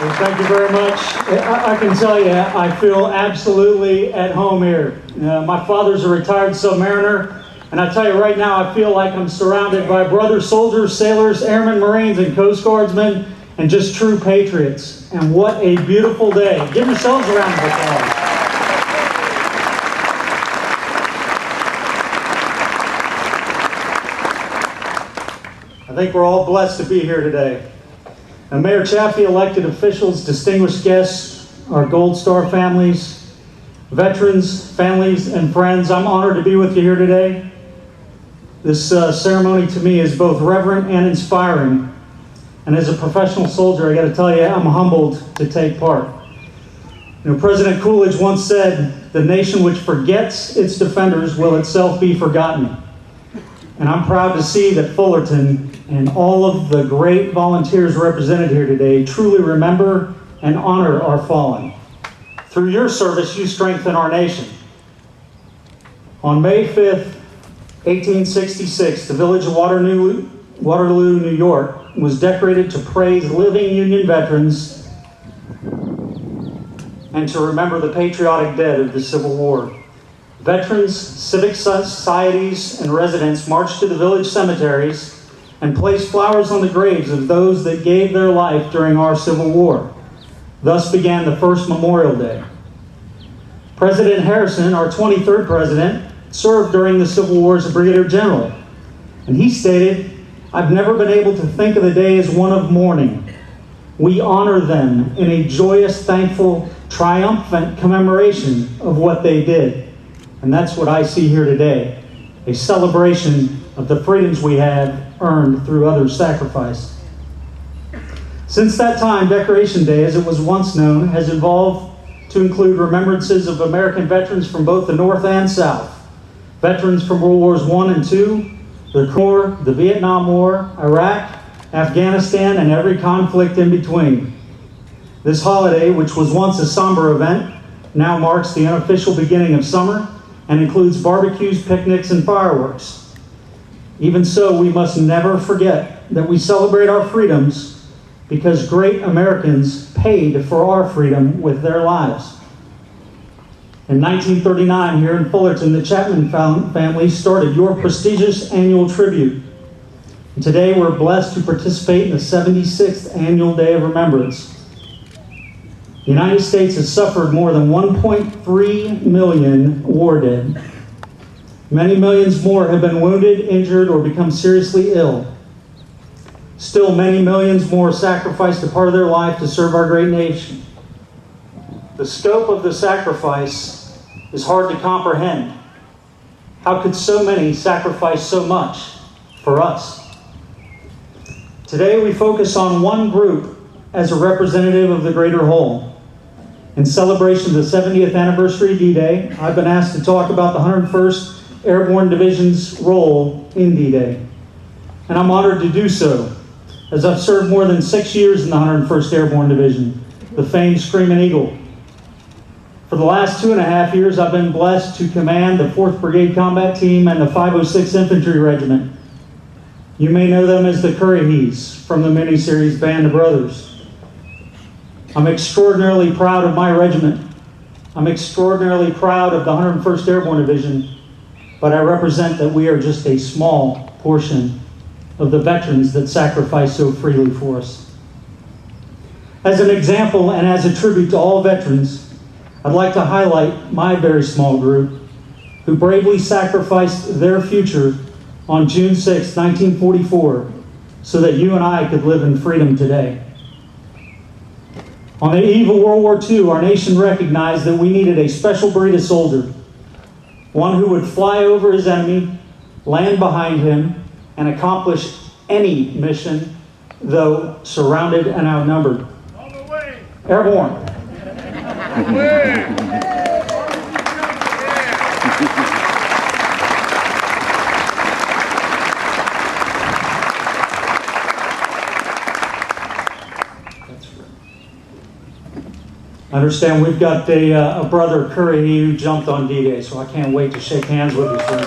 Well, thank you very much. I can tell you, I feel absolutely at home here. My father's a retired submariner, and I tell you right now, I feel like I'm surrounded by brother soldiers, sailors, airmen, Marines, and Coast Guardsmen, and just true patriots. And what a beautiful day. Give yourselves a round of applause. I think we're all blessed to be here today. Now, Mayor Chaffee, elected officials, distinguished guests, our Gold Star families, veterans, families, and friends, I'm honored to be with you here today. This ceremony to me is both reverent and inspiring. And as a professional soldier, I got to tell you, I'm humbled to take part. You know, President Coolidge once said, "The nation which forgets its defenders will itself be forgotten." And I'm proud to see that Fullerton and all of the great volunteers represented here today truly remember and honor our fallen. Through your service, you strengthen our nation. On May 5th, 1866, the village of Waterloo, New York, was decorated to praise living Union veterans and to remember the patriotic dead of the Civil War. Veterans, civic societies, and residents marched to the village cemeteries and placed flowers on the graves of those that gave their life during our Civil War. Thus began the first Memorial Day. President Harrison, our 23rd president, served during the Civil War as a brigadier general. And he stated, "I've never been able to think of the day as one of mourning. We honor them in a joyous, thankful, triumphant commemoration of what they did." And that's what I see here today, a celebration of the freedoms we have earned through other sacrifice. Since that time, Decoration Day, as it was once known, has evolved to include remembrances of American veterans from both the North and South. Veterans from World Wars I and II, the Corps, the Vietnam War, Iraq, Afghanistan, and every conflict in between. This holiday, which was once a somber event, now marks the unofficial beginning of summer and includes barbecues, picnics, and fireworks. Even so, we must never forget that we celebrate our freedoms because great Americans paid for our freedom with their lives. In 1939, here in Fullerton, the Chapman family started your prestigious annual tribute. And today, we're blessed to participate in the 76th Annual Day of Remembrance. The United States has suffered more than 1.3 million war dead. Many millions more have been wounded, injured, or become seriously ill. Still, many millions more sacrificed a part of their life to serve our great nation. The scope of the sacrifice is hard to comprehend. How could so many sacrifice so much for us? Today, we focus on one group as a representative of the greater whole. In celebration of the 70th anniversary of D-Day, I've been asked to talk about the 101st Airborne Division's role in D-Day. And I'm honored to do so, as I've served more than 6 years in the 101st Airborne Division, the famed Screaming Eagle. For the last 2.5 years, I've been blessed to command the 4th Brigade Combat Team and the 506 Infantry Regiment. You may know them as the Currahees from the miniseries Band of Brothers. I'm extraordinarily proud of my regiment. I'm extraordinarily proud of the 101st Airborne Division, but I represent that we are just a small portion of the veterans that sacrifice so freely for us. As an example and as a tribute to all veterans, I'd like to highlight my very small group who bravely sacrificed their future on June 6, 1944, so that you and I could live in freedom today. On the eve of World War II, our nation recognized that we needed a special breed of soldier, one who would fly over his enemy, land behind him, and accomplish any mission, though surrounded and outnumbered. On the way. Airborne. I understand we've got a brother, Currahees, who jumped on D-Day, so I can't wait to shake hands with you, sir.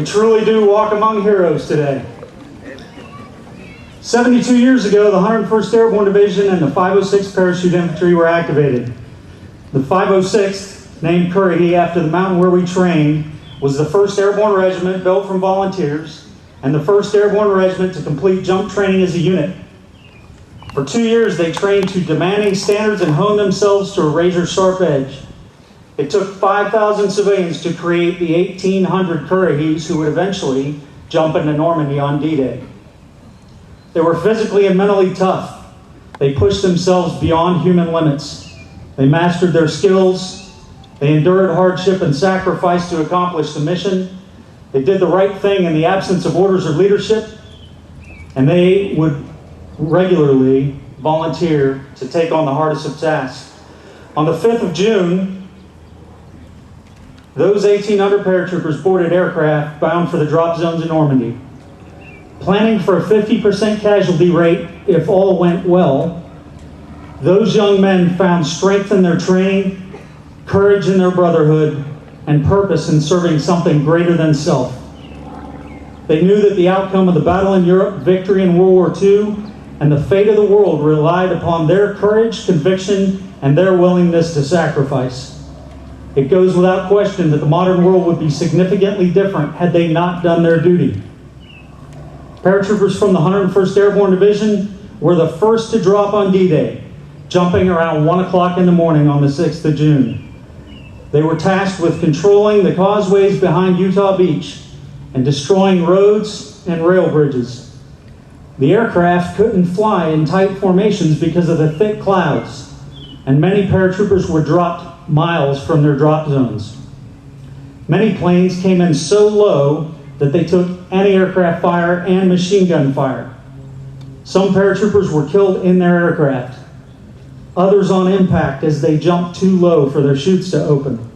We truly do walk among heroes today. 72 years ago, the 101st Airborne Division and the 506th Parachute Infantry were activated. The 506th, named Currahees after the mountain where we trained, was the first airborne regiment built from volunteers and the first airborne regiment to complete jump training as a unit. For 2 years, they trained to demanding standards and honed themselves to a razor-sharp edge. It took 5,000 civilians to create the 1,800 Currahees who would eventually jump into Normandy on D-Day. They were physically and mentally tough. They pushed themselves beyond human limits. They mastered their skills. They endured hardship and sacrifice to accomplish the mission. They did the right thing in the absence of orders or leadership. And they would regularly volunteer to take on the hardest of tasks. On the 5th of June, those 1,800 paratroopers boarded aircraft bound for the drop zones in Normandy. Planning for a 50% casualty rate if all went well, those young men found strength in their training, courage in their brotherhood, and purpose in serving something greater than self. They knew that the outcome of the battle in Europe, victory in World War II, and the fate of the world relied upon their courage, conviction, and their willingness to sacrifice. It goes without question that the modern world would be significantly different had they not done their duty. Paratroopers from the 101st Airborne Division were the first to drop on D-Day, jumping around 1 o'clock in the morning on the 6th of June. They were tasked with controlling the causeways behind Utah Beach and destroying roads and rail bridges. The aircraft couldn't fly in tight formations because of the thick clouds, and many paratroopers were dropped miles from their drop zones. Many planes came in so low that they took anti-aircraft fire and machine gun fire. Some paratroopers were killed in their aircraft, others on impact as they jumped too low for their chutes to open.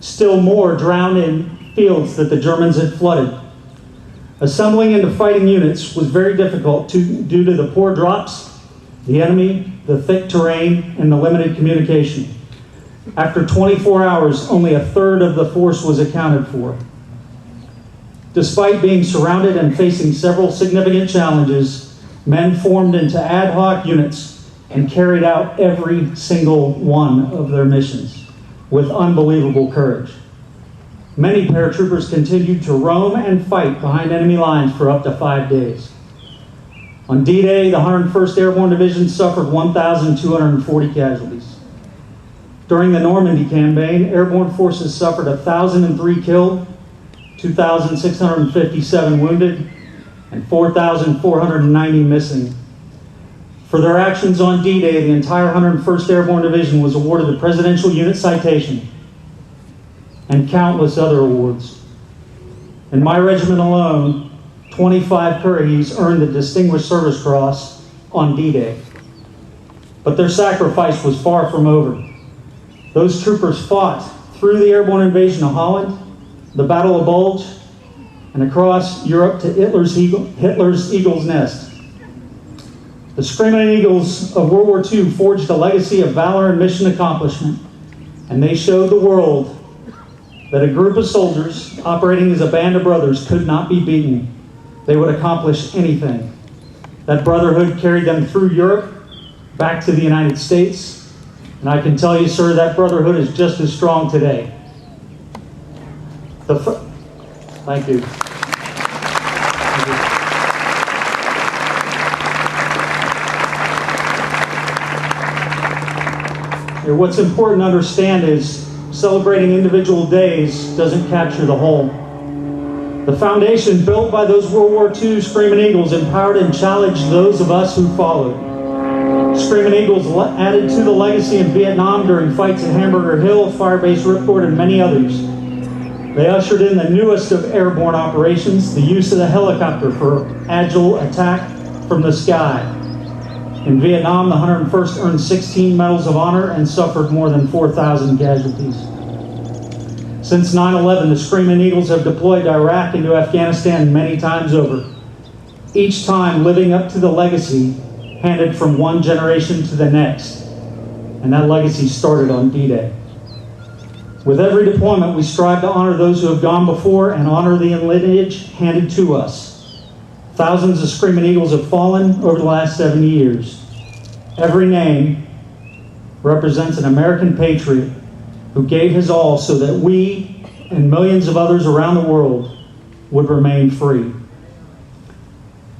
Still more drowned in fields that the Germans had flooded. Assembling into fighting units was very difficult due to the poor drops, the enemy, the thick terrain, and the limited communication. After 24 hours, only a third of the force was accounted for. Despite being surrounded and facing several significant challenges, men formed into ad hoc units and carried out every single one of their missions with unbelievable courage. Many paratroopers continued to roam and fight behind enemy lines for up to 5 days. On D-Day, the 101st Airborne Division suffered 1,240 casualties. During the Normandy campaign, airborne forces suffered 1,003 killed, 2,657 wounded, and 4,490 missing. For their actions on D-Day, the entire 101st Airborne Division was awarded the Presidential Unit Citation and countless other awards. In my regiment alone, 25 Currahees earned the Distinguished Service Cross on D-Day. But their sacrifice was far from over. Those troopers fought through the airborne invasion of Holland, the Battle of Bulge, and across Europe to Hitler's Eagle's Nest. The Screaming Eagles of World War II forged a legacy of valor and mission accomplishment, and they showed the world that a group of soldiers operating as a band of brothers could not be beaten. They would accomplish anything. That brotherhood carried them through Europe, back to the United States, and I can tell you, sir, that brotherhood is just as strong today. Thank you. Here, what's important to understand is celebrating individual days doesn't capture the whole. The foundation built by those World War II Screaming Eagles empowered and challenged those of us who followed. Screaming Eagles added to the legacy in Vietnam during fights at Hamburger Hill, Firebase Ripcord, and many others. They ushered in the newest of airborne operations, the use of the helicopter for agile attack from the sky. In Vietnam, the 101st earned 16 Medals of Honor and suffered more than 4,000 casualties. Since 9/11, the Screaming Eagles have deployed to Iraq and to Afghanistan many times over, each time living up to the legacy handed from one generation to the next. And that legacy started on D-Day. With every deployment, we strive to honor those who have gone before and honor the lineage handed to us. Thousands of Screaming Eagles have fallen over the last 70 years. Every name represents an American patriot who gave his all so that we and millions of others around the world would remain free.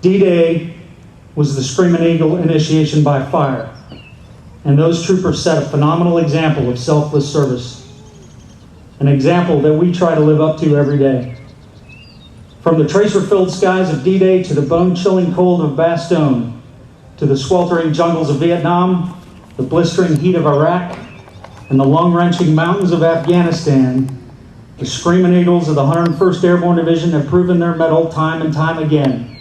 D-Day was the Screaming Eagle initiation by fire, and those troopers set a phenomenal example of selfless service, an example that we try to live up to every day. From the tracer-filled skies of D-Day to the bone-chilling cold of Bastogne, to the sweltering jungles of Vietnam, the blistering heat of Iraq, and the lung-wrenching mountains of Afghanistan, the Screaming Eagles of the 101st Airborne Division have proven their mettle time and time again,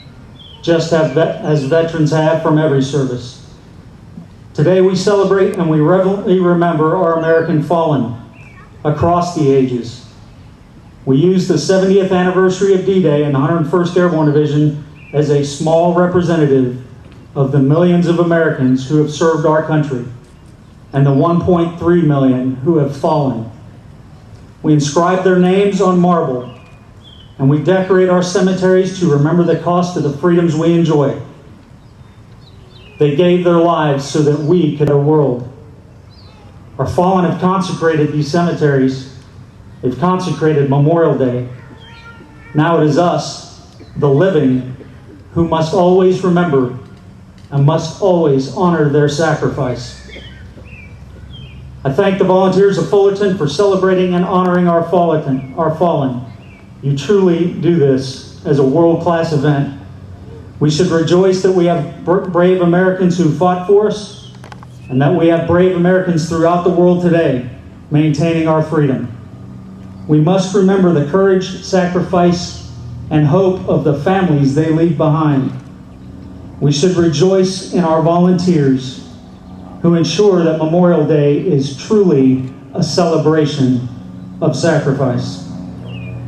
just as veterans have from every service. Today we celebrate and we reverently remember our American fallen across the ages. We use the 70th anniversary of D-Day and the 101st Airborne Division as a small representative of the millions of Americans who have served our country and the 1.3 million who have fallen. We inscribe their names on marble, and we decorate our cemeteries to remember the cost of the freedoms we enjoy. They gave their lives so that we could have a world. Our fallen have consecrated these cemeteries. They've consecrated Memorial Day. Now it is us, the living, who must always remember and must always honor their sacrifice. I thank the volunteers of Fullerton for celebrating and honoring our fallen. You truly do this as a world-class event. We should rejoice that we have brave Americans who fought for us, and that we have brave Americans throughout the world today maintaining our freedom. We must remember the courage, sacrifice, and hope of the families they leave behind. We should rejoice in our volunteers who ensure that Memorial Day is truly a celebration of sacrifice.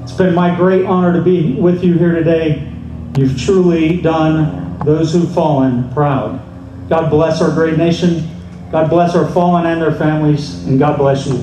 It's been my great honor to be with you here today. You've truly done those who've fallen proud. God bless our great nation. God bless our fallen and their families, and God bless you.